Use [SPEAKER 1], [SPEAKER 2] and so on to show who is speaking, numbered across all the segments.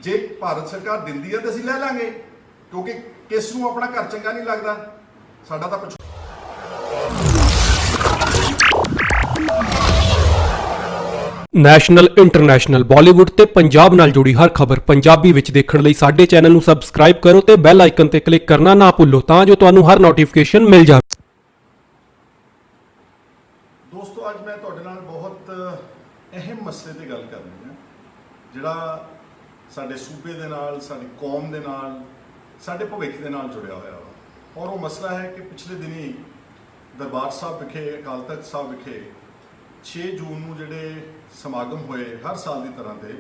[SPEAKER 1] जे भारत सरकार दिंदी है तो असीं लै लांगे, क्योंकि किस नूं अपना घर चंगा नहीं लगता। साडा तां
[SPEAKER 2] ਨੈਸ਼ਨਲ ਇੰਟਰਨੈਸ਼ਨਲ ਬਾਲੀਵੁੱਡ ਤੇ ਪੰਜਾਬ ਨਾਲ ਜੁੜੀ ਹਰ ਖਬਰ ਪੰਜਾਬੀ ਵਿੱਚ ਦੇਖਣ ਲਈ ਸਾਡੇ ਚੈਨਲ ਨੂੰ ਸਬਸਕ੍ਰਾਈਬ ਕਰੋ ਤੇ ਬੈਲ ਆਈਕਨ ਤੇ ਕਲਿੱਕ ਕਰਨਾ ਨਾ ਭੁੱਲੋ ਤਾਂ ਜੋ ਤੁਹਾਨੂੰ ਹਰ ਨੋਟੀਫਿਕੇਸ਼ਨ ਮਿਲ ਜਾਵੇ।
[SPEAKER 1] ਦੋਸਤੋ ਅੱਜ मैं ਤੁਹਾਡੇ ਨਾਲ ਬਹੁਤ ਅਹਿਮ ਮਸਲੇ ਤੇ ਗੱਲ ਕਰਨੀ ਹੈ, ਜਿਹੜਾ ਸਾਡੇ ਸੂਬੇ ਦੇ ਨਾਲ, ਸਾਡੀ ਕੌਮ ਦੇ ਨਾਲ, ਸਾਡੇ ਭਵਿੱਖ ਦੇ ਨਾਲ ਜੁੜਿਆ ਹੋਇਆ ਵਾ। ਔਰ ਉਹ ਮਸਲਾ ਹੈ ਕਿ ਪਿਛਲੇ ਦਿਨੀ ਦਰਬਾਰ ਸਾਹਿਬ ਵਿਖੇ, ਅਕਾਲ ਤਖਤ ਸਾਹਿਬ ਵਿਖੇ 6 ਜੂਨ ਨੂੰ ਜਿਹੜੇ ਸਮਾਗਮ ਹੋਏ ਹਰ ਸਾਲ ਦੀ ਤਰ੍ਹਾਂ ਦੇ,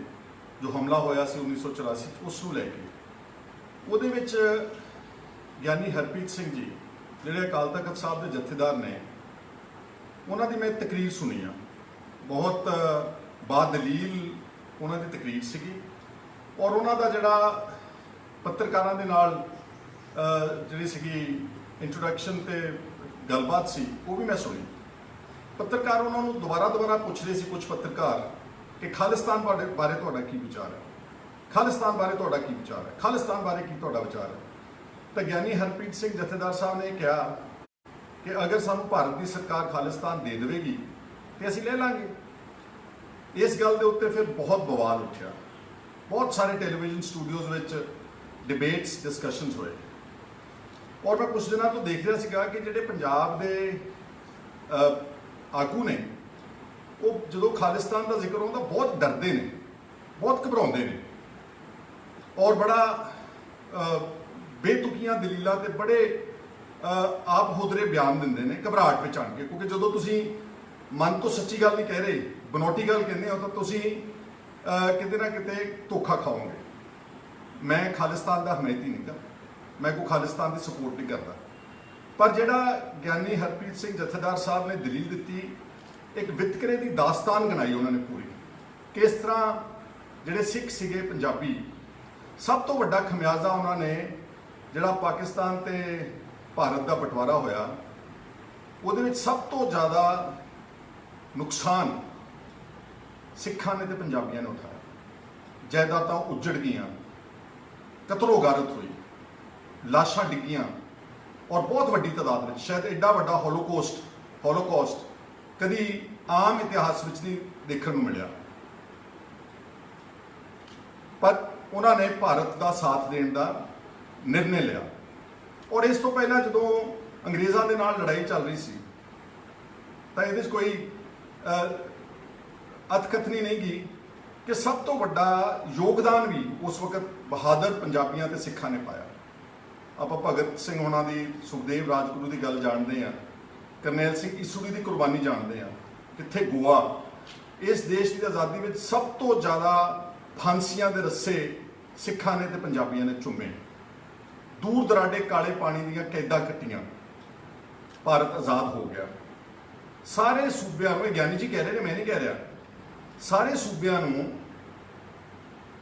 [SPEAKER 1] ਜੋ ਹਮਲਾ ਹੋਇਆ ਸੀ 1984 ਉਸ ਨੂੰ ਲੈ ਕੇ, ਉਹਦੇ ਵਿੱਚ ਗਿਆਨੀ ਹਰਪ੍ਰੀਤ ਸਿੰਘ ਜੀ ਜਿਹੜੇ ਅਕਾਲ ਤਖਤ ਸਾਹਿਬ ਦੇ ਜਥੇਦਾਰ ਨੇ, ਉਹਨਾਂ ਦੀ ਮੈਂ ਤਕਰੀਰ ਸੁਣੀ ਆ। ਬਹੁਤ ਬਾਦਲੀਲ ਉਹਨਾਂ ਦੀ ਤਕਰੀਰ ਸੀਗੀ ਔਰ ਉਹਨਾਂ ਦਾ ਜਿਹੜਾ ਪੱਤਰਕਾਰਾਂ ਦੇ ਨਾਲ ਜਿਹੜੀ ਸੀਗੀ ਇੰਟਰੋਡਕਸ਼ਨ ਤੇ ਗੱਲਬਾਤ ਸੀ ਉਹ ਵੀ ਮੈਂ ਸੁਣੀ। ਪੱਤਰਕਾਰ ਉਹਨਾਂ ਨੂੰ ਦੁਬਾਰਾ ਪੁੱਛਦੇ ਸੀ, ਕੁਝ ਪੱਤਰਕਾਰ, ਕਿ ਖਾਲਿਸਤਾਨ ਬਾਰੇ ਤੁਹਾਡਾ ਕੀ ਵਿਚਾਰ ਹੈ, ਖਾਲਿਸਤਾਨ ਬਾਰੇ ਤੁਹਾਡਾ ਕੀ ਵਿਚਾਰ ਹੈ, ਖਾਲਿਸਤਾਨ ਬਾਰੇ ਕੀ ਤੁਹਾਡਾ ਵਿਚਾਰ ਹੈ। ਤਾਂ ਗਿਆਨੀ ਹਰਪ੍ਰੀਤ ਸਿੰਘ ਜਥੇਦਾਰ ਸਾਹਿਬ ਨੇ ਕਿਹਾ ਕਿ ਅਗਰ ਸਾਨੂੰ ਭਾਰਤ ਦੀ ਸਰਕਾਰ ਖਾਲਿਸਤਾਨ ਦੇ ਦੇਵੇਗੀ ਤੇ ਅਸੀਂ ਲੈ ਲਾਂਗੇ। ਇਸ ਗੱਲ ਦੇ ਉੱਤੇ ਫਿਰ ਬਹੁਤ ਬਵਾਲ ਉੱਠਿਆ, ਬਹੁਤ ਸਾਰੇ ਟੈਲੀਵਿਜ਼ਨ ਸਟੂਡੀਓਜ਼ ਵਿੱਚ ਡਿਬੇਟਸ, ਡਿਸਕਸ਼ਨਸ ਹੋਏ। ਔਰ ਮੈਂ ਕੁਝ ਦਿਨਾਂ ਤੋਂ ਦੇਖ ਰਿਹਾ ਸੀਗਾ ਕਿ ਜਿਹੜੇ ਪੰਜਾਬ ਦੇ ਆਗੂ ਨੇ, ਉਹ ਜਦੋਂ ਖਾਲਿਸਤਾਨ ਦਾ ਜ਼ਿਕਰ ਹੁੰਦਾ ਬਹੁਤ ਡਰਦੇ ਨੇ, ਬਹੁਤ ਘਬਰਾਉਂਦੇ ਨੇ ਔਰ ਬੜਾ ਬੇਤੁਕੀਆਂ ਦਲੀਲਾਂ ਤੇ ਬੜੇ ਆਪ ਹੁਦਰੇ ਬਿਆਨ ਦਿੰਦੇ ਨੇ ਘਬਰਾਹਟ ਵਿੱਚ ਆਣ ਕੇ, ਕਿਉਂਕਿ ਜਦੋਂ ਤੁਸੀਂ ਮਨ ਤੋਂ ਸੱਚੀ ਗੱਲ ਨਹੀਂ ਕਹਿ ਰਹੇ, ਬਨੌਟੀ ਗੱਲ ਕਹਿੰਦੇ ਹੋ, ਤਾਂ ਤੁਸੀਂ ਕਿਤੇ ਨਾ ਕਿਤੇ ਧੋਖਾ ਖਾਓਗੇ। ਮੈਂ ਖਾਲਿਸਤਾਨ ਦਾ ਹਮਾਇਤੀ ਨਹੀਂ ਗਾ, ਮੈਂ ਕੋਈ ਖਾਲਿਸਤਾਨ ਦੀ ਸਪੋਰਟ ਨਹੀਂ ਕਰਦਾ, ਪਰ ਜਿਹੜਾ ਗਿਆਨੀ ਹਰਪ੍ਰੀਤ ਸਿੰਘ ਜਥੇਦਾਰ ਸਾਹਿਬ ਨੇ ਦਲੀਲ ਦਿੱਤੀ, ਇੱਕ ਵਿਤਕਰੇ ਦੀ ਦਾਸਤਾਨ ਗਣਾਈ ਉਹਨਾਂ ਨੇ ਪੂਰੀ, ਕਿਸ ਤਰ੍ਹਾਂ ਜਿਹੜੇ ਸਿੱਖ ਸੀਗੇ ਪੰਜਾਬੀ, ਸਭ ਤੋਂ ਵੱਡਾ ਖਮਿਆਜ਼ਾ ਉਹਨਾਂ ਨੇ ਜਿਹੜਾ ਪਾਕਿਸਤਾਨ ਤੇ ਭਾਰਤ ਦਾ ਬਟਵਾਰਾ ਹੋਇਆ, ਉਹਦੇ ਵਿੱਚ ਸਭ ਤੋਂ ਜ਼ਿਆਦਾ ਨੁਕਸਾਨ ਸਿੱਖਾਂ ਨੇ ਤੇ ਪੰਜਾਬੀਆਂ ਨੇ ਉਠਾਇਆ। ਜਾਇਦਾਦਾਂ ਉੱਜੜ ਗਈਆਂ, ਕਤਲੋ ਗਾਰਤ ਹੋਈ, ਲਾਸ਼ਾਂ ਡਿੱਗੀਆਂ ਔਰ ਬਹੁਤ ਵੱਡੀ ਤਾਦਾਦ ਵਿੱਚ, ਸ਼ਾਇਦ ਐਡਾ ਵੱਡਾ ਹੋਲੋਕੌਸਟ ਕਦੀ ਆਮ ਇਤਿਹਾਸ ਵਿੱਚ ਨਹੀਂ ਦੇਖਣ ਨੂੰ ਮਿਲਿਆ। ਪਰ ਉਹਨਾਂ ਨੇ ਭਾਰਤ ਦਾ ਸਾਥ ਦੇਣ ਦਾ ਨਿਰਣੇ ਲਿਆ। ਔਰ ਇਸ ਤੋਂ ਪਹਿਲਾਂ ਜਦੋਂ ਅੰਗਰੇਜ਼ਾਂ ਦੇ ਨਾਲ ਲੜਾਈ ਚੱਲ ਰਹੀ ਸੀ ਤਾਂ ਇਹਦੇ 'ਚ ਕੋਈ ਅਤਕਥਨੀ ਨਹੀਂ ਗਈ ਕਿ ਸਭ ਤੋਂ ਵੱਡਾ ਯੋਗਦਾਨ ਵੀ ਉਸ ਵਕਤ ਬਹਾਦਰ ਪੰਜਾਬੀਆਂ ਤੇ ਸਿੱਖਾਂ ਨੇ ਪਾਇਆ। ਆਪਾਂ ਭਗਤ ਸਿੰਘ ਹੋਣਾ ਦੀ, ਸੁਖਦੇਵ ਰਾਜਗੁਰੂ ਦੀ ਗੱਲ ਜਾਣਦੇ ਹਾਂ, ਕਰਨੈਲ ਸਿੰਘ ਈਸੂਰੀ ਦੀ ਕੁਰਬਾਨੀ ਜਾਣਦੇ ਹਾਂ, ਕਿੱਥੇ ਗੋਆ। ਇਸ ਦੇਸ਼ ਦੀ ਆਜ਼ਾਦੀ ਵਿੱਚ ਸਭ ਤੋਂ ਜ਼ਿਆਦਾ ਫਾਂਸੀਆਂ ਦੇ ਰੱਸੇ ਸਿੱਖਾਂ ਨੇ ਤੇ ਪੰਜਾਬੀਆਂ ਨੇ ਚੁੰਮੇ, ਦੂਰ ਦਰਾਡੇ ਕਾਲੇ ਪਾਣੀ ਦੀਆਂ ਕੈਦਾਂ ਕੱਟੀਆਂ, ਭਾਰਤ ਆਜ਼ਾਦ ਹੋ ਗਿਆ। ਸਾਰੇ ਸੂਬਿਆਂ ਨੂੰ, ਇਹ ਗਿਆਨੀ ਜੀ ਕਹਿ ਰਹੇ ਨੇ, ਮੈਂ ਨਹੀਂ ਕਹਿ ਰਿਹਾ, ਸਾਰੇ ਸੂਬਿਆਂ ਨੂੰ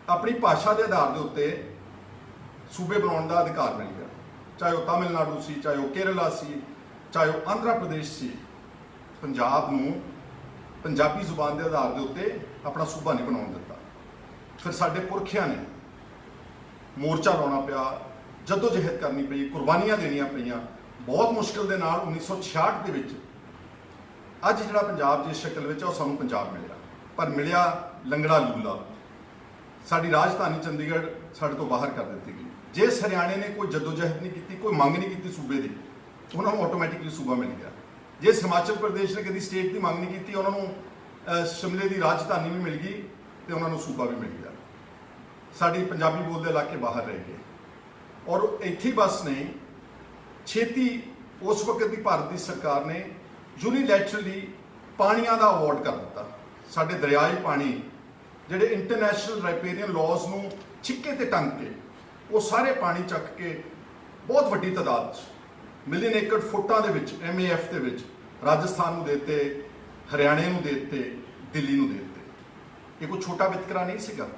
[SPEAKER 1] ਆਪਣੀ ਭਾਸ਼ਾ ਦੇ ਆਧਾਰ ਦੇ ਉੱਤੇ ਸੂਬੇ ਬਣਾਉਣ ਦਾ ਅਧਿਕਾਰ ਮਿਲ ਗਿਆ, ਚਾਹੇ ਉਹ ਤਾਮਿਲਨਾਡੂ ਸੀ, ਚਾਹੇ ਉਹ ਕੇਰਲਾ ਸੀ, ਚਾਹੇ ਉਹ ਆਂਧਰਾ ਪ੍ਰਦੇਸ਼ ਸੀ। ਪੰਜਾਬ ਨੂੰ ਪੰਜਾਬੀ ਜ਼ੁਬਾਨ ਦੇ ਆਧਾਰ ਦੇ ਉੱਤੇ ਆਪਣਾ ਸੂਬਾ ਨਹੀਂ ਬਣਾਉਣ ਦਿੱਤਾ। ਫਿਰ ਸਾਡੇ ਪੁਰਖਿਆਂ ਨੇ ਮੋਰਚਾ ਲਾਉਣਾ ਪਿਆ, ਜਦੋਜਹਿਦ ਕਰਨੀ ਪਈ, ਕੁਰਬਾਨੀਆਂ ਦੇਣੀਆਂ ਪਈਆਂ, ਬਹੁਤ ਮੁਸ਼ਕਿਲ ਦੇ ਨਾਲ 1966 ਦੇ ਵਿੱਚ ਅੱਜ ਜਿਹੜਾ ਪੰਜਾਬ ਜਿਸ ਸ਼ਕਲ ਵਿੱਚ ਉਹ ਸਾਨੂੰ ਪੰਜਾਬ ਮਿਲਿਆ, ਪਰ ਮਿਲਿਆ ਲੰਗੜਾ ਲੂਲਾ। ਸਾਡੀ ਰਾਜਧਾਨੀ ਚੰਡੀਗੜ੍ਹ ਸਾਡੇ ਤੋਂ ਬਾਹਰ ਕਰ ਦਿੱਤੀ ਗਈ। ਜਿਸ ਹਰਿਆਣੇ ਨੇ ਕੋਈ ਜਦੋਜਹਿਦ ਨਹੀਂ ਕੀਤੀ, ਕੋਈ ਮੰਗ ਨਹੀਂ ਕੀਤੀ ਸੂਬੇ ਦੀ, ਉਹਨਾਂ ਨੂੰ ਆਟੋਮੈਟਿਕਲੀ ਸੂਬਾ ਮਿਲ ਗਿਆ। ਜਿਸ ਹਿਮਾਚਲ ਪ੍ਰਦੇਸ਼ ਨੇ ਕਦੀ ਸਟੇਟ ਦੀ ਮੰਗ ਨਹੀਂ ਕੀਤੀ, ਉਹਨਾਂ ਨੂੰ ਸ਼ਿਮਲੇ ਦੀ ਰਾਜਧਾਨੀ ਵੀ ਮਿਲ ਗਈ ਤੇ ਉਹਨਾਂ ਨੂੰ ਸੂਬਾ ਵੀ ਮਿਲ ਗਿਆ। ਸਾਡੀ ਪੰਜਾਬੀ ਬੋਲਦੇ ਇਲਾਕੇ ਬਾਹਰ ਰਹਿ ਗਏ ਔਰ ਇੱਥੇ ਹੀ ਬਸ ਨਹੀਂ, ਛੇਤੀ ਉਸ ਵਕਤ ਦੀ ਭਾਰਤ ਦੀ ਸਰਕਾਰ ਨੇ ਯੂਨੀਲੈਟਰਲੀ ਪਾਣੀਆਂ ਦਾ ਅਵਾਰਡ ਕਰ ਦਿੱਤਾ। ਸਾਡੇ ਦਰਿਆਈ ਪਾਣੀ ਜਿਹੜੇ ਇੰਟਰਨੈਸ਼ਨਲ ਰਾਈਪੇਰੀਅਨ ਲਾਜ਼ ਨੂੰ ਛਿੱਕੇ ਤੇ ਟੰਗ ਕੇ, ਉਹ ਸਾਰੇ ਪਾਣੀ ਚੱਕ ਕੇ ਬਹੁਤ ਵੱਡੀ ਤਾਦਾਦ 'ਚ, ਮਿਲੀਅਨ ਏਕੜ ਫੁੱਟਾਂ ਦੇ ਵਿੱਚ, MAF ਦੇ ਵਿੱਚ ਰਾਜਸਥਾਨ ਨੂੰ ਦੇ ਦਿੱਤੇ, ਹਰਿਆਣੇ ਨੂੰ ਦੇ ਦਿੱਤੇ, ਦਿੱਲੀ ਨੂੰ ਦੇ ਦਿੱਤੇ। ਇਹ ਕੋਈ ਛੋਟਾ ਵਿਤਕਰਾ ਨਹੀਂ ਸੀਗਾ।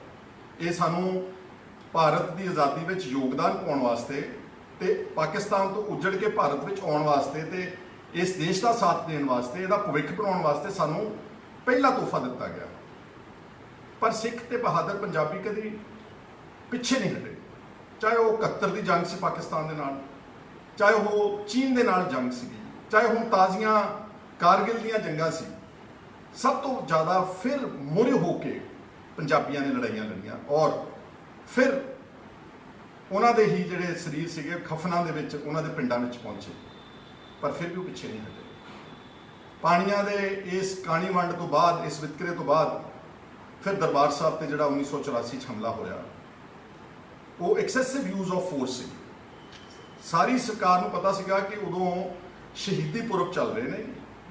[SPEAKER 1] ਇਹ ਸਾਨੂੰ ਭਾਰਤ ਦੀ ਆਜ਼ਾਦੀ ਵਿੱਚ ਯੋਗਦਾਨ ਪਾਉਣ ਵਾਸਤੇ ਤੇ ਪਾਕਿਸਤਾਨ ਤੋਂ ਉੱਜੜ ਕੇ ਭਾਰਤ ਵਿੱਚ ਆਉਣ ਵਾਸਤੇ ਤੇ ਇਸ ਦੇਸ਼ ਦਾ ਸਾਥ ਦੇਣ ਵਾਸਤੇ, ਇਹਦਾ ਭਵਿੱਖ ਬਣਾਉਣ ਵਾਸਤੇ ਸਾਨੂੰ ਪਹਿਲਾ ਤੋਹਫਾ ਦਿੱਤਾ ਗਿਆ। ਪਰ ਸਿੱਖ ਤੇ ਬਹਾਦਰ ਪੰਜਾਬੀ ਕਦੀ ਪਿੱਛੇ ਨਹੀਂ ਹਟੇ, ਚਾਹੇ ਉਹ 71 ਦੀ ਜੰਗ ਸੀ ਪਾਕਿਸਤਾਨ ਦੇ ਨਾਲ, ਚਾਹੇ ਉਹ ਚੀਨ ਦੇ ਨਾਲ ਜੰਗ ਸੀਗੀ, ਚਾਹੇ ਹੁਣ ਤਾਜ਼ੀਆਂ ਕਾਰਗਿਲ ਦੀਆਂ ਜੰਗਾਂ ਸੀ। ਸਭ ਤੋਂ ਜ਼ਿਆਦਾ ਫਿਰ ਮੋਰੇ ਹੋ ਕੇ ਪੰਜਾਬੀਆਂ ਨੇ ਲੜਾਈਆਂ ਲੜੀਆਂ ਔਰ ਫਿਰ ਉਹਨਾਂ ਦੇ ਹੀ ਜਿਹੜੇ ਸਰੀਰ ਸੀਗੇ ਖਫਨਾਂ ਦੇ ਵਿੱਚ ਉਹਨਾਂ ਦੇ ਪਿੰਡਾਂ ਵਿੱਚ ਪਹੁੰਚੇ, ਪਰ ਫਿਰ ਵੀ ਉਹ ਪਿੱਛੇ ਨਹੀਂ ਹਟੇ। ਪਾਣੀਆਂ ਦੇ ਇਸ ਕਾਣੀ ਵੰਡ ਤੋਂ ਬਾਅਦ, ਇਸ ਵਿਤਕਰੇ ਤੋਂ ਬਾਅਦ ਫਿਰ ਦਰਬਾਰ ਸਾਹਿਬ ਤੇ ਜਿਹੜਾ 1984 'ਚ ਹਮਲਾ ਹੋਇਆ, ਉਹ ਐਕਸੈਸਿਵ ਯੂਜ਼ ਆਫ ਫੋਰਸ ਸੀ। ਸਾਰੀ ਸਰਕਾਰ ਨੂੰ ਪਤਾ ਸੀਗਾ ਕਿ ਉਦੋਂ ਸ਼ਹੀਦੀ ਪੁਰਬ ਚੱਲ ਰਹੇ ਨੇ,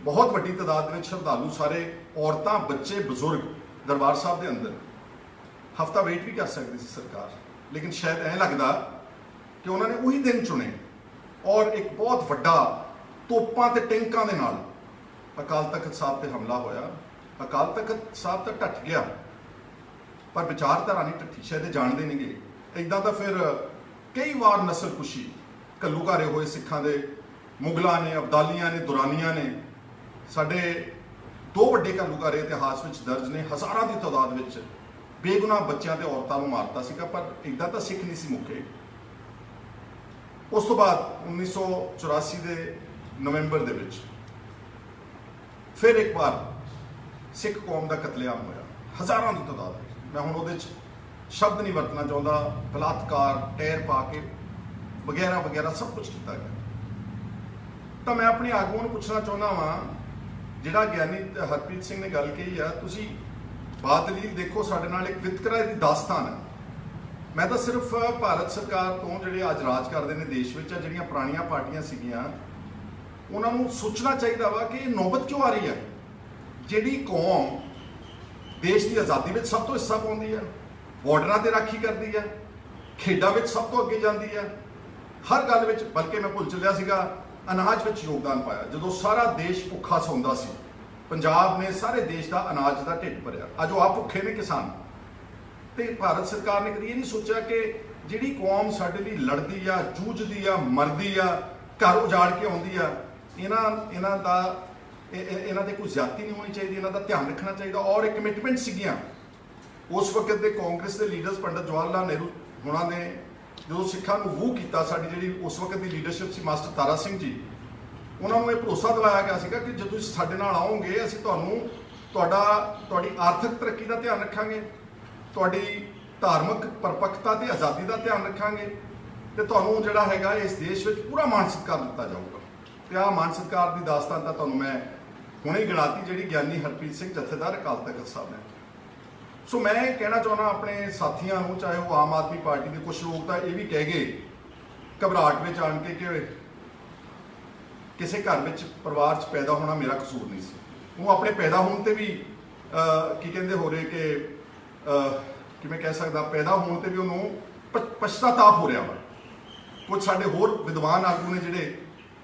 [SPEAKER 1] ਬਹੁਤ ਵੱਡੀ ਤਾਦਾਦ ਦੇ ਵਿੱਚ ਸ਼ਰਧਾਲੂ, ਸਾਰੇ ਔਰਤਾਂ, ਬੱਚੇ, ਬਜ਼ੁਰਗ ਦਰਬਾਰ ਸਾਹਿਬ ਦੇ ਅੰਦਰ। ਹਫਤਾ ਵੇਟ ਵੀ ਕਰ ਸਕਦੀ ਸੀ ਸਰਕਾਰ, ਲੇਕਿਨ ਸ਼ਾਇਦ ਐਂ ਲੱਗਦਾ ਕਿ ਉਹਨਾਂ ਨੇ ਉਹੀ ਦਿਨ ਚੁਣੇ ਔਰ ਇੱਕ ਬਹੁਤ ਵੱਡਾ ਤੋਪਾਂ ਤੇ ਟੈਂਕਾਂ ਦੇ ਨਾਲ ਅਕਾਲ ਤਖਤ ਸਾਹਿਬ ਤੇ ਹਮਲਾ ਹੋਇਆ। ਅਕਾਲ ਤਖਤ ਸਾਹਿਬ ਤਾਂ ਢੱਟ ਗਿਆ, ਪਰ ਵਿਚਾਰਧਾਰਾ ਨਹੀਂ ਢੱਠੀ, ਸ਼ਾਇਦ ਇਹ ਜਾਣਦੇ ਨਹੀਂਗੇ। ਇੱਦਾਂ ਤਾਂ ਫਿਰ ਕਈ ਵਾਰ ਨਸਲਕੁਸ਼ੀ ਘੱਲੂਘਾਰੇ ਹੋਏ ਸਿੱਖਾਂ ਦੇ, ਮੁਗਲਾਂ ਨੇ, ਅਬਦਾਲੀਆਂ ਨੇ, ਦੁਰਾਨੀਆਂ ਨੇ। ਸਾਡੇ 2 ਵੱਡੇ ਘੱਲੂਘਾਰੇ ਇਤਿਹਾਸ ਵਿੱਚ ਦਰਜ ਨੇ, ਹਜ਼ਾਰਾਂ ਦੀ ਤਾਦਾਦ ਵਿੱਚ ਬੇਗੁਨਾਹ ਬੱਚਿਆਂ ਤੇ ਔਰਤਾਂ ਨੂੰ ਮਾਰਤਾ ਸੀਗਾ, ਪਰ ਇੱਦਾਂ ਤਾਂ ਸਿੱਖ ਨਹੀਂ ਸੀ ਮੁੱਕੇ। ਉਸ ਤੋਂ ਬਾਅਦ 1984 ਦੇ ਨਵੰਬਰ ਦੇ ਵਿੱਚ ਫਿਰ ਇੱਕ ਵਾਰ ਸਿੱਖ ਕੌਮ ਦਾ ਕਤਲੇਆਮ ਹੋਇਆ, ਹਜ਼ਾਰਾਂ ਦੀ ਤਾਦਾਦ ਵਿੱਚ। ਮੈਂ ਹੁਣ ਉਹਦੇ 'ਚ ਸ਼ਬਦ ਨਹੀਂ ਵਰਤਣਾ ਚਾਹੁੰਦਾ, ਬਲਾਤਕਾਰ, ਟੈਰ ਪਾ ਕੇ ਵਗੈਰਾ ਵਗੈਰਾ ਸਭ ਕੁਝ ਕੀਤਾ ਗਿਆ। ਤਾਂ ਮੈਂ ਆਪਣੇ ਆਗੂਆਂ ਨੂੰ ਪੁੱਛਣਾ ਚਾਹੁੰਦਾ ਵਾਂ, ਜਿਹੜਾ ਗਿਆਨੀ ਹਰਪ੍ਰੀਤ ਸਿੰਘ ਨੇ ਗੱਲ ਕਹੀ ਆ, ਤੁਸੀਂ ਬਾਦਲੀਲ ਦੇਖੋ, ਸਾਡੇ ਨਾਲ ਇੱਕ ਵਿਤਕਰਾ ਦੀ ਦਾਸਤਾਨ ਹੈ। ਮੈਂ ਤਾਂ ਸਿਰਫ ਭਾਰਤ ਸਰਕਾਰ ਤੋਂ ਜਿਹੜੇ ਅੱਜ ਰਾਜ ਕਰਦੇ ਨੇ ਦੇਸ਼ ਵਿੱਚ, ਜਿਹੜੀਆਂ ਪੁਰਾਣੀਆਂ ਪਾਰਟੀਆਂ ਸੀਗੀਆਂ, ਉਹਨਾਂ ਨੂੰ ਸੋਚਣਾ ਚਾਹੀਦਾ ਵਾ ਕਿ ਇਹ ਨੌਬਤ ਕਿਉਂ ਆ ਰਹੀ ਹੈ। ਜਿਹੜੀ ਕੌਮ ਦੇਸ਼ ਦੀ ਆਜ਼ਾਦੀ ਵਿੱਚ ਸਭ ਤੋਂ ਹਿੱਸਾ ਪਾਉਂਦੀ ਹੈ, ਬਾਰਡਰਾਂ ਤੇ ਰਾਖੀ ਕਰਦੀ ਹੈ, ਖੇਡਾਂ ਵਿੱਚ ਸਭ ਤੋਂ ਅੱਗੇ ਜਾਂਦੀ ਹੈ, ਹਰ ਗੱਲ ਵਿੱਚ, ਬਲਕਿ ਮੈਂ ਭੁੱਲ ਚੱਲਿਆ ਸੀਗਾ, ਅਨਾਜ ਵਿੱਚ ਯੋਗਦਾਨ ਪਾਇਆ। ਜਦੋਂ ਸਾਰਾ ਦੇਸ਼ ਭੁੱਖਾ ਸੌਂਦਾ ਸੀ, ਪੰਜਾਬ ਨੇ ਸਾਰੇ ਦੇਸ਼ ਦਾ ਅਨਾਜ ਦਾ ਢਿੱਡ ਭਰਿਆ। ਅੱਜ ਉਹ ਆਪ ਭੁੱਖੇ ਨੇ ਕਿਸਾਨ। ਤੇ ਭਾਰਤ ਸਰਕਾਰ ਨੇ ਕਦੀ ਇਹ ਨਹੀਂ ਸੋਚਿਆ ਕਿ ਜਿਹੜੀ ਕੌਮ ਸਾਡੇ ਲਈ ਲੜਦੀ ਆ, ਜੂਝਦੀ ਆ, ਮਰਦੀ ਆ, ਘਰ ਉਜਾੜ ਕੇ ਆਉਂਦੀ ਆ, ਇਹਨਾਂ ਦੇ ਕੋਈ ਜ਼ਿਆਦਤੀ ਨਹੀਂ ਹੋਣੀ ਚਾਹੀਦੀ, ਇਹਨਾਂ ਦਾ ਧਿਆਨ ਰੱਖਣਾ ਚਾਹੀਦਾ। ਔਰ ਇੱਕ ਕਮਿਟਮੈਂਟ ਸੀਗੀਆਂ ਉਸ ਵਕਤ ਦੇ ਕਾਂਗਰਸ ਦੇ ਲੀਡਰਸ, ਪੰਡਤ ਜਵਾਹਰ ਲਾਲ ਨਹਿਰੂ ਹੋਣਾ ਨੇ ਜਦੋਂ ਸਿੱਖਾਂ ਨੂੰ ਵੂ ਕੀਤਾ, ਸਾਡੀ ਜਿਹੜੀ ਉਸ ਵਕਤ ਦੀ ਲੀਡਰਸ਼ਿਪ ਸੀ ਮਾਸਟਰ ਤਾਰਾ ਸਿੰਘ ਜੀ, ਉਹਨਾਂ ਨੂੰ ਇਹ ਭਰੋਸਾ ਦਿਵਾਇਆ ਗਿਆ ਸੀਗਾ ਕਿ ਜੇ ਤੁਸੀਂ ਸਾਡੇ ਨਾਲ ਆਓਗੇ, ਅਸੀਂ ਤੁਹਾਡੀ ਆਰਥਿਕ ਤਰੱਕੀ ਦਾ ਧਿਆਨ ਰੱਖਾਂਗੇ, ਤੁਹਾਡੀ ਧਾਰਮਿਕ ਪਰਪੱਕਤਾ ਤੇ ਆਜ਼ਾਦੀ ਦਾ ਧਿਆਨ ਰੱਖਾਂਗੇ, ਤੇ ਤੁਹਾਨੂੰ ਜਿਹੜਾ ਹੈਗਾ ਇਸ ਦੇਸ਼ ਵਿੱਚ ਪੂਰਾ ਮਾਣ ਸਤਿਕਾਰ ਦਿੱਤਾ ਜਾਊਗਾ। ਤੇ ਆਹ ਮਾਣ ਸਤਿਕਾਰ ਦੀ ਦਾਸਤਾਨ ਤਾਂ ਤੁਹਾਨੂੰ ਮੈਂ ਹੁਣੇ ਹੀ ਗਿਣਾਤੀ, ਜਿਹੜੀ ਗਿਆਨੀ ਹਰਪ੍ਰੀਤ ਸਿੰਘ ਜਥੇਦਾਰ ਅਕਾਲ ਤਖਤ ਸਾਹਿਬ ਨੇ। ਸੋ ਮੈਂ ਕਹਿਣਾ ਚਾਹੁੰਦਾ ਆਪਣੇ ਸਾਥੀਆਂ ਨੂੰ, ਚਾਹੇ ਉਹ ਆਮ ਆਦਮੀ ਪਾਰਟੀ ਦੇ ਕੁਝ ਲੋਕ ਤਾਂ ਇਹ ਵੀ ਕਹਿ ਗਏ ਘਬਰਾਹਟ ਵਿੱਚ ਆਣ ਕੇ ਕਿ ਕਿਸੇ ਘਰ ਵਿੱਚ ਪਰਿਵਾਰ 'ਚ ਪੈਦਾ ਹੋਣਾ ਮੇਰਾ ਕਸੂਰ ਨਹੀਂ ਸੀ। ਉਹ ਆਪਣੇ ਪੈਦਾ ਹੋਣ ਤੇ ਵੀ ਕੀ ਕਹਿੰਦੇ ਹੋ ਰਹੇ ਕਿ ਮੈਂ ਕਹਿ ਸਕਦਾ, ਪੈਦਾ ਹੋਣ ਤੇ ਵੀ ਉਹਨੂੰ ਪਛਤਾਤਾਪ ਹੋ ਰਿਹਾ ਵਾ। ਕੁਝ ਸਾਡੇ ਹੋਰ ਵਿਦਵਾਨ ਆਗੂ ਨੇ ਜਿਹੜੇ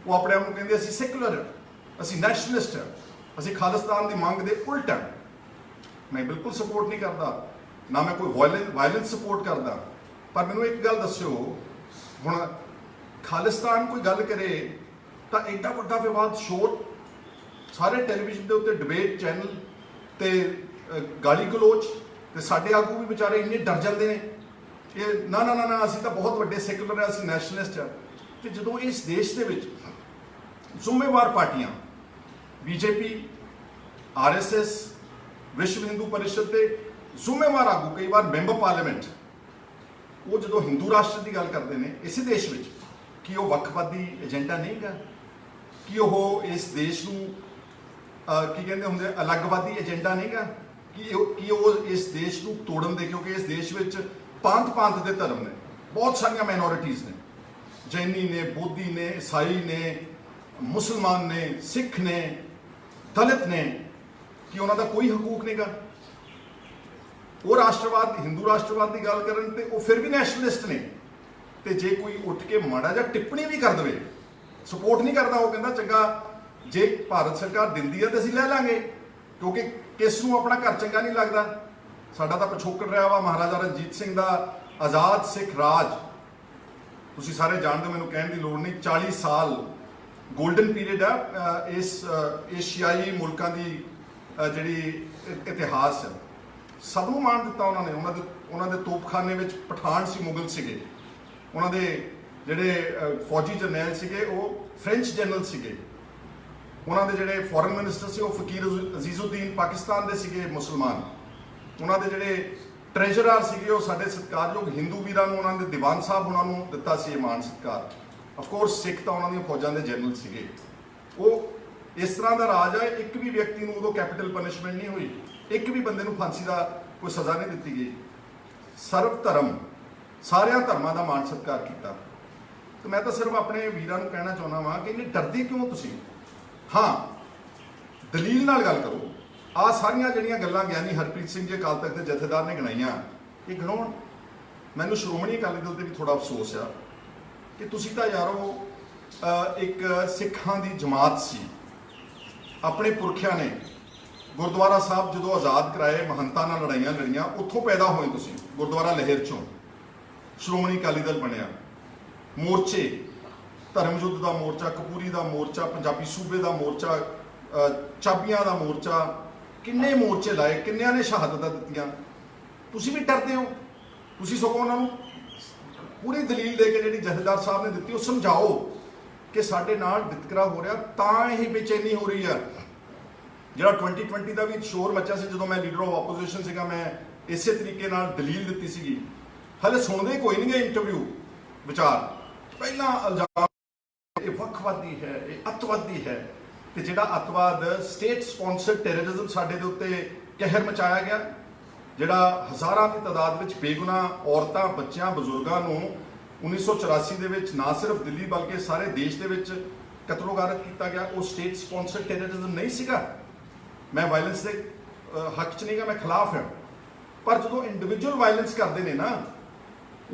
[SPEAKER 1] ਉਹ ਆਪਣੇ ਆਪ ਨੂੰ ਕਹਿੰਦੇ ਅਸੀਂ ਸੈਕੂਲਰ, ਅਸੀਂ ਨੈਸ਼ਨਲਿਸਟ ਹਾਂ, ਅਸੀਂ ਖਾਲਿਸਤਾਨ ਦੀ ਮੰਗ ਦੇ ਉਲਟ ਹਾਂ। ਮੈਂ ਬਿਲਕੁਲ ਸਪੋਰਟ ਨਹੀਂ ਕਰਦਾ, ਨਾ ਮੈਂ ਕੋਈ ਵਾਇਲੈਂਸ ਸਪੋਰਟ ਕਰਦਾ, ਪਰ ਮੈਨੂੰ ਇੱਕ ਗੱਲ ਦੱਸਿਓ, ਹੁਣ ਖਾਲਿਸਤਾਨ ਕੋਈ ਗੱਲ ਕਰੇ ਤਾਂ ਐਡਾ ਵੱਡਾ ਵਿਵਾਦ, ਸ਼ੋਰ, ਸਾਰੇ ਟੈਲੀਵਿਜ਼ਨ ਦੇ ਉੱਤੇ ਡਿਬੇਟ ਚੈਨਲ ਤੇ ਗਾਲੀ ਗਲੋਚ, ਤੇ ਸਾਡੇ ਆਗੂ ਵੀ ਵਿਚਾਰੇ ਇੰਨੇ ਡਰ ਜਾਂਦੇ ਨੇ ਕਿ ਨਾ ਅਸੀਂ ਤਾਂ ਬਹੁਤ ਵੱਡੇ ਸੈਕੂਲਰ ਹਾਂ, ਅਸੀਂ ਨੈਸ਼ਨਲਿਸਟ ਹਾਂ। ਤੇ ਜਦੋਂ ਇਸ ਦੇਸ਼ ਦੇ ਵਿੱਚ ਜ਼ਿੰਮੇਵਾਰ ਪਾਰਟੀਆਂ, ਬੀਜੇਪੀ, ਆਰਐਸਐਸ, ਵਿਸ਼ਵ ਹਿੰਦੂ ਪਰਿਸ਼ਦ ਦੇ ਜ਼ਿੰਮੇਵਾਰ ਆਗੂ, ਕਈ ਵਾਰ ਮੈਂਬਰ ਪਾਰਲੀਮੈਂਟ, ਉਹ ਜਦੋਂ ਹਿੰਦੂ ਰਾਸ਼ਟਰ ਦੀ ਗੱਲ ਕਰਦੇ ਨੇ ਇਸੇ ਦੇਸ਼ ਵਿੱਚ, ਕੀ ਉਹ ਵੱਖਵਾਦੀ ਏਜੰਡਾ ਨਹੀਂਗਾ? ਕੀ ਉਹ ਇਸ ਦੇਸ਼ ਨੂੰ ਕੀ ਕਹਿੰਦੇ ਹੁੰਦੇ, ਅਲੱਗਵਾਦੀ ਏਜੰਡਾ ਨਹੀਂਗਾ? ਕੀ ਉਹ ਇਸ ਦੇਸ਼ ਨੂੰ ਤੋੜਨ ਦੇ, ਕਿਉਂਕਿ ਇਸ ਦੇਸ਼ ਵਿੱਚ ਪੰਥ ਦੇ ਧਰਮ ਨੇ, ਬਹੁਤ ਸਾਰੀਆਂ ਮਾਈਨੋਰਿਟੀਜ਼ ਨੇ, ਜੈਨੀ ਨੇ, ਬੋਧੀ ਨੇ, ਈਸਾਈ ਨੇ, ਮੁਸਲਮਾਨ ਨੇ, ਸਿੱਖ ਨੇ, ਦਲਿਤ ਨੇ, ਕਿ ਉਹਨਾਂ ਦਾ ਕੋਈ ਹਕੂਕ ਨਹੀਂਗਾ? ਉਹ ਰਾਸ਼ਟਰਵਾਦ, ਹਿੰਦੂ ਰਾਸ਼ਟਰਵਾਦ ਦੀ ਗੱਲ ਕਰਨ ਤੇ ਉਹ ਫਿਰ ਵੀ ਨੈਸ਼ਨਲਿਸਟ ਨੇ। ਤੇ ਜੇ ਕੋਈ ਉੱਠ ਕੇ ਮਾੜਾ ਜਿਹਾ ਟਿੱਪਣੀ ਵੀ ਕਰ ਦੇਵੇ, ਸਪੋਰਟ ਨਹੀਂ ਕਰਦਾ, ਉਹ ਕਹਿੰਦਾ ਚੰਗਾ ਜੇ ਭਾਰਤ ਸਰਕਾਰ ਦਿੰਦੀ ਹੈ ਤਾਂ ਅਸੀਂ ਲੈ ਲਾਂਗੇ, ਕਿਉਂਕਿ ਕਿਸ ਨੂੰ ਆਪਣਾ ਘਰ ਚੰਗਾ ਨਹੀਂ ਲੱਗਦਾ। ਸਾਡਾ ਤਾਂ ਪਿਛੋਕੜ ਰਿਹਾ ਵਾ ਮਹਾਰਾਜਾ ਰਣਜੀਤ ਸਿੰਘ ਦਾ ਆਜ਼ਾਦ ਸਿੱਖ ਰਾਜ। ਤੁਸੀਂ ਸਾਰੇ ਜਾਣਦੇ ਹੋ, ਮੈਨੂੰ ਕਹਿਣ ਦੀ ਲੋੜ ਨਹੀਂ, 40 ਸਾਲ ਗੋਲਡਨ ਪੀਰੀਅਡ ਆ ਇਸ ਏਸ਼ੀਆਈ ਮੁਲਕਾਂ ਦੀ ਜਿਹੜੀ ਇਤਿਹਾਸ ਹੈ। ਸਭ ਨੂੰ ਮਾਣ ਦਿੱਤਾ ਉਹਨਾਂ ਨੇ, ਉਹਨਾਂ ਦੇ ਉਹਨਾਂ ਦੇ ਤੋਪਖਾਨੇ ਵਿੱਚ ਪਠਾਨ ਸੀ, ਮੁਗਲ ਸੀਗੇ, ਉਹਨਾਂ ਦੇ ਜਿਹੜੇ ਫੌਜੀ ਜਰਨੈਲ ਸੀਗੇ ਉਹ ਫ੍ਰੈਂਚ ਜਨਰਲ ਸੀਗੇ, ਉਹਨਾਂ ਦੇ ਜਿਹੜੇ ਫੋਰਨ ਮਿਨਿਸਟਰ ਸੀ ਉਹ ਫਕੀਰ ਅਜ਼ੀਜ਼ੁਦੀਨ ਪਾਕਿਸਤਾਨ ਦੇ ਸੀਗੇ ਮੁਸਲਮਾਨ, ਉਹਨਾਂ ਦੇ ਜਿਹੜੇ ਟ੍ਰੈਜਰਰ ਸੀਗੇ ਉਹ ਸਾਡੇ ਸਤਿਕਾਰਯੋਗ ਹਿੰਦੂ ਵੀਰਾਂ ਨੂੰ, ਉਹਨਾਂ ਦੇ ਦੀਵਾਨ ਸਾਹਿਬ ਉਹਨਾਂ ਨੂੰ ਦਿੱਤਾ ਸੀ ਇਹ ਮਾਣ ਸਤਿਕਾਰ। ਅਫਕੋਰਸ ਸਿੱਖ ਤਾਂ ਉਹਨਾਂ ਦੀਆਂ ਫੌਜਾਂ ਦੇ ਜਨਰਲ ਸੀਗੇ। ਉਹ ਇਸ ਤਰ੍ਹਾਂ ਦਾ ਰਾਜ ਹੈ, ਇੱਕ ਵੀ ਵਿਅਕਤੀ ਨੂੰ ਉਦੋਂ ਕੈਪੀਟਲ ਪਨਿਸ਼ਮੈਂਟ ਨਹੀਂ ਹੋਈ, ਇੱਕ ਵੀ ਬੰਦੇ ਨੂੰ ਫਾਂਸੀ ਦਾ ਕੋਈ ਸਜ਼ਾ ਨਹੀਂ ਦਿੱਤੀ ਗਈ। ਸਰਵ ਧਰਮ, ਸਾਰਿਆਂ ਧਰਮਾਂ ਦਾ ਮਾਣ ਸਤਿਕਾਰ ਕੀਤਾ। ਤੇ ਮੈਂ ਤਾਂ ਸਿਰਫ ਆਪਣੇ ਵੀਰਾਂ ਨੂੰ ਕਹਿਣਾ ਚਾਹੁੰਦਾ ਵਾਂ ਕਿ ਇਹਨੇ ਡਰਦੇ ਕਿਉਂ ਤੁਸੀਂ? ਹਾਂ, ਦਲੀਲ ਨਾਲ ਗੱਲ ਕਰੋ। ਆਹ ਸਾਰੀਆਂ ਜਿਹੜੀਆਂ ਗੱਲਾਂ ਗਿਆਨੀ ਹਰਪ੍ਰੀਤ ਸਿੰਘ ਜੀ ਅਕਾਲ ਤਖਤ ਦੇ ਜਥੇਦਾਰ ਨੇ ਗਿਣਾਈਆਂ, ਇਹ ਗਿਣਾਉਣ। ਮੈਨੂੰ ਸ਼੍ਰੋਮਣੀ ਅਕਾਲੀ ਦਲ ਤੇ ਵੀ ਥੋੜਾ ਅਫਸੋਸ ਆ ਕਿ ਤੁਸੀਂ ਤਾਂ ਯਾਰੋ ਇੱਕ ਸਿੱਖਾਂ ਦੀ ਜਮਾਤ ਸੀ, ਆਪਣੇ ਪੁਰਖਿਆਂ ਨੇ ਗੁਰਦੁਆਰਾ ਸਾਹਿਬ ਜਦੋਂ ਆਜ਼ਾਦ ਕਰਾਏ, ਮਹੰਤਾਂ ਨਾਲ ਲੜਾਈਆਂ ਲੜੀਆਂ, ਉੱਥੋਂ ਪੈਦਾ ਹੋਏ ਤੁਸੀਂ, ਗੁਰਦੁਆਰਾ ਲਹਿਰ ਚੋਂ ਸ਼੍ਰੋਮਣੀ ਅਕਾਲੀ ਦਲ ਬਣਿਆ। ਮੋਰਚੇ, ਧਰਮ ਯੁੱਧ ਦਾ ਮੋਰਚਾ, ਕਪੂਰੀ ਦਾ ਮੋਰਚਾ, ਪੰਜਾਬੀ ਸੂਬੇ ਦਾ ਮੋਰਚਾ, ਚਾਬੀਆਂ ਦਾ ਮੋਰਚਾ, ਕਿੰਨੇ ਮੋਰਚੇ ਲਾਏ, ਕਿੰਨਿਆਂ ਨੇ ਸ਼ਹਾਦਤਾਂ ਦਿੱਤੀਆਂ। ਤੁਸੀਂ ਵੀ ਡਰਦੇ ਹੋ। ਤੁਸੀਂ ਸਗੋਂ ਉਹਨਾਂ ਨੂੰ ਪੂਰੀ ਦਲੀਲ ਦੇ ਕੇ ਜਿਹੜੀ ਜਥੇਦਾਰ ਸਾਹਿਬ ਨੇ ਦਿੱਤੀ ਉਹ ਸਮਝਾਓ ਕਿ ਸਾਡੇ ਨਾਲ ਵਿਤਕਰਾ ਹੋ ਰਿਹਾ, ਤਾਂ ਇਹ ਬੇਚੈਨੀ ਹੋ ਰਹੀ ਆ। ਜਿਹੜਾ 2020 ਦਾ ਵੀ ਸ਼ੋਰ ਮੱਚਿਆ ਸੀ ਜਦੋਂ ਮੈਂ ਲੀਡਰ ਆਫ ਆਪੋਜੀਸ਼ਨ ਸੀਗਾ, ਮੈਂ ਇਸੇ ਤਰੀਕੇ ਨਾਲ ਦਲੀਲ ਦਿੱਤੀ ਸੀਗੀ। ਹਲੇ ਸੁਣਦੇ ਕੋਈ ਨਹੀਂ ਗਏ ਇੰਟਰਵਿਊ ਵਿਚਾਰ। ਪਹਿਲਾਂ ਇਲਜ਼ਾਮ ਇਹ ਵੱਖਵਾਦੀ ਹੈ, ਇਹ ਅੱਤਵਾਦੀ ਹੈ, ਤੇ ਜਿਹੜਾ ਅੱਤਵਾਦ ਸਟੇਟ ਸਪਾਂਸਰਡ ਟੈਰਰਿਜ਼ਮ ਸਾਡੇ ਦੇ ਉੱਤੇ ਕਹਿਰ ਮਚਾਇਆ ਗਿਆ, ਜਿਹੜਾ ਹਜ਼ਾਰਾਂ ਦੀ ਤਾਦਾਦ ਵਿੱਚ ਬੇਗੁਨਾਹ ਔਰਤਾਂ, ਬੱਚਿਆਂ, ਬਜ਼ੁਰਗਾਂ ਨੂੰ 1984 ਦੇ ਵਿੱਚ ਨਾ ਸਿਰਫ ਦਿੱਲੀ ਬਲਕਿ ਸਾਰੇ ਦੇਸ਼ ਦੇ ਵਿੱਚ ਕਤਲੋਗਾਰਤ ਕੀਤਾ ਗਿਆ, ਉਹ ਸਟੇਟ ਸਪਾਂਸਰਡ ਟੈਰਰਿਜ਼ਮ ਨਹੀਂ ਸੀਗਾ। ਮੈਂ ਵਾਇਲੈਂਸ ਦੇ ਹੱਕ 'ਚ ਨਹੀਂਗਾ, ਮੈਂ ਖਿਲਾਫ ਹਾਂ। ਪਰ ਜਦੋਂ ਇੰਡੀਵਿਜੂਅਲ ਵਾਇਲੈਂਸ ਕਰਦੇ ਨੇ ਨਾ,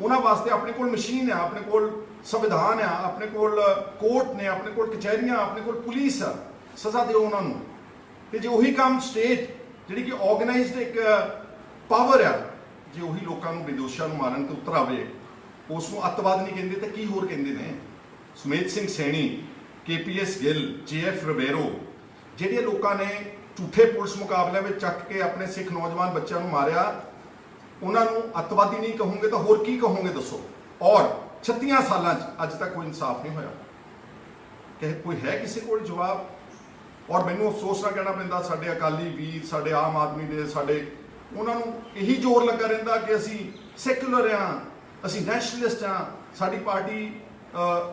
[SPEAKER 1] ਉਹਨਾਂ ਵਾਸਤੇ ਆਪਣੇ ਕੋਲ ਮਸ਼ੀਨ ਆ, ਆਪਣੇ ਕੋਲ ਸੰਵਿਧਾਨ ਆ, ਆਪਣੇ ਕੋਲ ਕੋਰਟ ਨੇ, ਆਪਣੇ ਕੋਲ ਕਚਹਿਰੀਆਂ, ਆਪਣੇ ਕੋਲ ਪੁਲਿਸ ਆ, ਸਜ਼ਾ ਦਿਓ ਉਹਨਾਂ ਨੂੰ। ਤੇ ਜੇ ਉਹੀ ਕੰਮ ਸਟੇਟ ਜਿਹੜੀ ਕਿ ਆਰਗੇਨਾਈਜ਼ਡ ਇੱਕ ਪਾਵਰ ਆ, ਜੇ ਉਹੀ ਲੋਕਾਂ ਨੂੰ, ਬੇਦੋਸ਼ਾਂ ਨੂੰ ਮਾਰਨ ਤੇ ਉਤਰ ਆਵੇ, ਉਸ ਨੂੰ ਅੱਤਵਾਦ ਨਹੀਂ ਕਹਿੰਦੇ ਤਾਂ ਕੀ ਹੋਰ ਕਹਿੰਦੇ ਨੇ? ਸੁਮੇਧ ਸਿੰਘ ਸੈਣੀ, KPS ਗਿੱਲ, JF ਰਿਬੇਰੋ, ਜਿਹੜੇ ਲੋਕਾਂ ਨੇ ਝੂਠੇ ਪੁਲਿਸ ਮੁਕਾਬਲਿਆਂ ਵਿੱਚ ਚੱਕ ਕੇ ਆਪਣੇ ਸਿੱਖ ਨੌਜਵਾਨ ਬੱਚਿਆਂ ਨੂੰ ਮਾਰਿਆ, ਉਹਨਾਂ ਨੂੰ ਅੱਤਵਾਦੀ ਨਹੀਂ ਕਹੋਗੇ ਤਾਂ ਹੋਰ ਕੀ ਕਹੋਗੇ ਦੱਸੋ? ਔਰ 36 ਸਾਲਾਂ 'ਚ ਅੱਜ ਤੱਕ ਕੋਈ ਇਨਸਾਫ ਨਹੀਂ ਹੋਇਆ। ਕਿ ਕੋਈ ਹੈ ਕਿਸੇ ਕੋਲ ਜਵਾਬ? ਔਰ ਮੈਨੂੰ ਅਫਸੋਸ ਨਾਲ ਕਹਿਣਾ ਪੈਂਦਾ, ਸਾਡੇ ਅਕਾਲੀ ਵੀਰ, ਸਾਡੇ ਆਮ ਆਦਮੀ ਦੇ, ਸਾਡੇ ਉਹਨਾਂ ਨੂੰ ਇਹੀ ਜ਼ੋਰ ਲੱਗਾ ਰਹਿੰਦਾ ਕਿ ਅਸੀਂ ਸੈਕੂਲਰ ਹਾਂ, ਅਸੀਂ ਨੈਸ਼ਨਲਿਸਟ ਹਾਂ, ਸਾਡੀ ਪਾਰਟੀ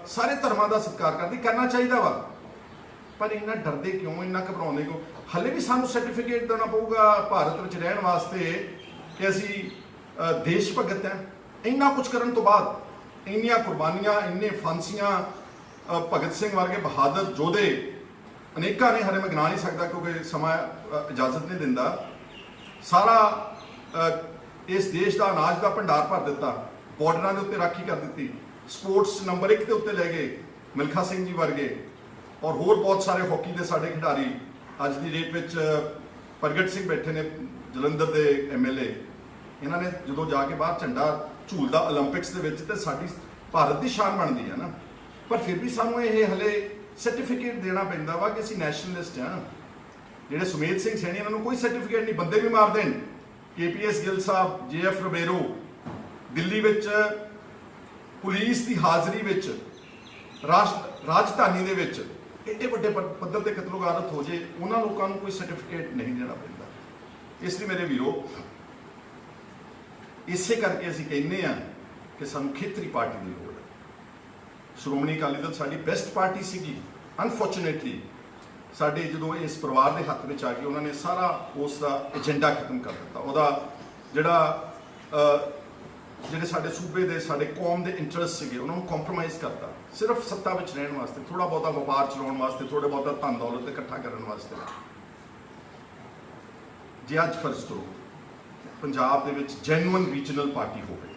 [SPEAKER 1] ਸਾਰੇ ਧਰਮਾਂ ਦਾ ਸਤਿਕਾਰ ਕਰਦੀ। ਕਰਨਾ ਚਾਹੀਦਾ ਵਾ, ਪਰ ਇੰਨਾ ਡਰਦੇ ਕਿਉਂ, ਇੰਨਾ ਘਬਰਾਉਂਦੇ ਕਿਉਂ? ਹਲੇ ਵੀ ਸਾਨੂੰ ਸਰਟੀਫਿਕੇਟ ਦੇਣਾ ਪਊਗਾ ਭਾਰਤ ਵਿੱਚ ਰਹਿਣ ਵਾਸਤੇ ਕਿ ਅਸੀਂ ਦੇਸ਼ ਭਗਤ ਹਾਂ। ਇੰਨਾ ਕੁਝ ਕਰਨ ਤੋਂ ਬਾਅਦ, ਇੰਨੀਆਂ ਕੁਰਬਾਨੀਆਂ, ਇੰਨੇ ਫਾਂਸੀਆਂ, ਭਗਤ ਸਿੰਘ ਵਰਗੇ ਬਹਾਦਰ ਯੋਧੇ ਅਨੇਕਾਂ ਨੇ, ਹਲੇ ਮੈਂ ਗਿਣਾ ਨਹੀਂ ਸਕਦਾ ਕਿਉਂਕਿ ਸਮਾਂ ਇਜਾਜ਼ਤ ਨਹੀਂ ਦਿੰਦਾ। ਸਾਰਾ ਇਸ ਦੇਸ਼ ਦਾ ਅਨਾਜ ਦਾ ਭੰਡਾਰ ਭਰ ਦਿੱਤਾ, ਬਾਰਡਰਾਂ ਦੇ ਉੱਤੇ ਰਾਖੀ ਕਰ ਦਿੱਤੀ, ਸਪੋਰਟਸ ਨੰਬਰ 1 ਦੇ ਉੱਤੇ ਲੈ ਗਏ ਮਿਲਖਾ ਸਿੰਘ ਜੀ ਵਰਗੇ, ਔਰ ਹੋਰ ਬਹੁਤ ਸਾਰੇ ਹਾਕੀ ਦੇ ਸਾਡੇ ਖਿਡਾਰੀ। ਅੱਜ ਦੀ ਡੇਟ ਵਿੱਚ ਪ੍ਰਗਟ ਸਿੰਘ ਬੈਠੇ ਨੇ ਜਲੰਧਰ ਦੇ MLA, ਇਹਨਾਂ ਨੇ ਜਦੋਂ ਜਾ ਕੇ ਬਾਹਰ ਝੰਡਾ ਝੂਲਦਾ 올림픽ਸ ਦੇ ਵਿੱਚ, ਤੇ ਸਾਡੀ ਭਾਰਤ ਦੀ ਸ਼ਾਨ ਬਣਦੀ ਹੈ ਨਾ। ਪਰ ਫਿਰ ਵੀ ਸਾਨੂੰ ਇਹ ਹਲੇ ਸਰਟੀਫਿਕੇਟ ਦੇਣਾ ਪੈਂਦਾ ਵਾ ਕਿ ਅਸੀਂ ਨੈਸ਼ਨਲਿਸਟ ਹਾਂ। ਜਿਹੜੇ ਸੁਮੇਧ ਸਿੰਘ ਸੈਣੀ, ਇਹਨਾਂ ਨੂੰ ਕੋਈ ਸਰਟੀਫਿਕੇਟ ਨਹੀਂ, ਬੰਦੇ ਵੀ ਮਾਰ ਦੇਣ। KPS ਗਿੱਲ ਸਾਹਿਬ, JF ਰਿਬੇਰੋ, ਦਿੱਲੀ ਵਿੱਚ ਪੁਲਿਸ ਦੀ ਹਾਜ਼ਰੀ ਵਿੱਚ, ਰਾਜਧਾਨੀ ਦੇ ਵਿੱਚ ਏਡੇ ਵੱਡੇ ਪੱਧਰ ਤੇ ਕਤਲੋਗਾਰਤ ਹੋ ਜੇ, ਉਹਨਾਂ ਲੋਕਾਂ ਨੂੰ ਕੋਈ ਸਰਟੀਫਿਕੇਟ ਨਹੀਂ ਦੇਣਾ ਪੈਂਦਾ। ਇਸ ਲਈ ਮੇਰੇ ਵੀਰੋ, ਇਸੇ ਕਰਕੇ ਅਸੀਂ ਕਹਿੰਦੇ ਆ ਕਿ ਸਾਨੂੰ ਖੇਤਰੀ ਪਾਰਟੀ ਦੀ ਲੋੜ ਹੈ। ਸ਼੍ਰੋਮਣੀ ਅਕਾਲੀ ਦਲ ਸਾਡੀ ਬੈਸਟ ਪਾਰਟੀ ਸੀਗੀ। ਅਨਫੋਰਚੂਨੇਟਲੀ ਸਾਡੇ ਜਦੋਂ ਇਸ ਪਰਿਵਾਰ ਦੇ ਹੱਥ ਵਿੱਚ ਆ ਗਈ, ਉਹਨਾਂ ਨੇ ਸਾਰਾ ਉਸ ਦਾ ਏਜੰਡਾ ਖਤਮ ਕਰ ਦਿੱਤਾ। ਉਹਦਾ ਜਿਹੜੇ ਸਾਡੇ ਸੂਬੇ ਦੇ, ਸਾਡੇ ਕੌਮ ਦੇ ਇੰਟਰਸਟ ਸੀਗੇ, ਉਹਨਾਂ ਨੂੰ ਕੰਪਰੋਮਾਈਜ਼ ਕਰਤਾ, ਸਿਰਫ ਸੱਤਾ ਵਿੱਚ ਰਹਿਣ ਵਾਸਤੇ, ਥੋੜਾ ਬਹੁਤਾ ਵਪਾਰ ਚਲਾਉਣ ਵਾਸਤੇ, ਥੋੜਾ ਬਹੁਤਾ ਧਨ ਦੌਲਤ ਇਕੱਠਾ ਕਰਨ ਵਾਸਤੇ। ਜੇ ਅੱਜ ਫਰਜ਼ ਕਰੋ ਪੰਜਾਬ ਦੇ ਵਿੱਚ ਜੈਨੂਅਨ ਰੀਜਨਲ ਪਾਰਟੀ ਹੋਵੇ,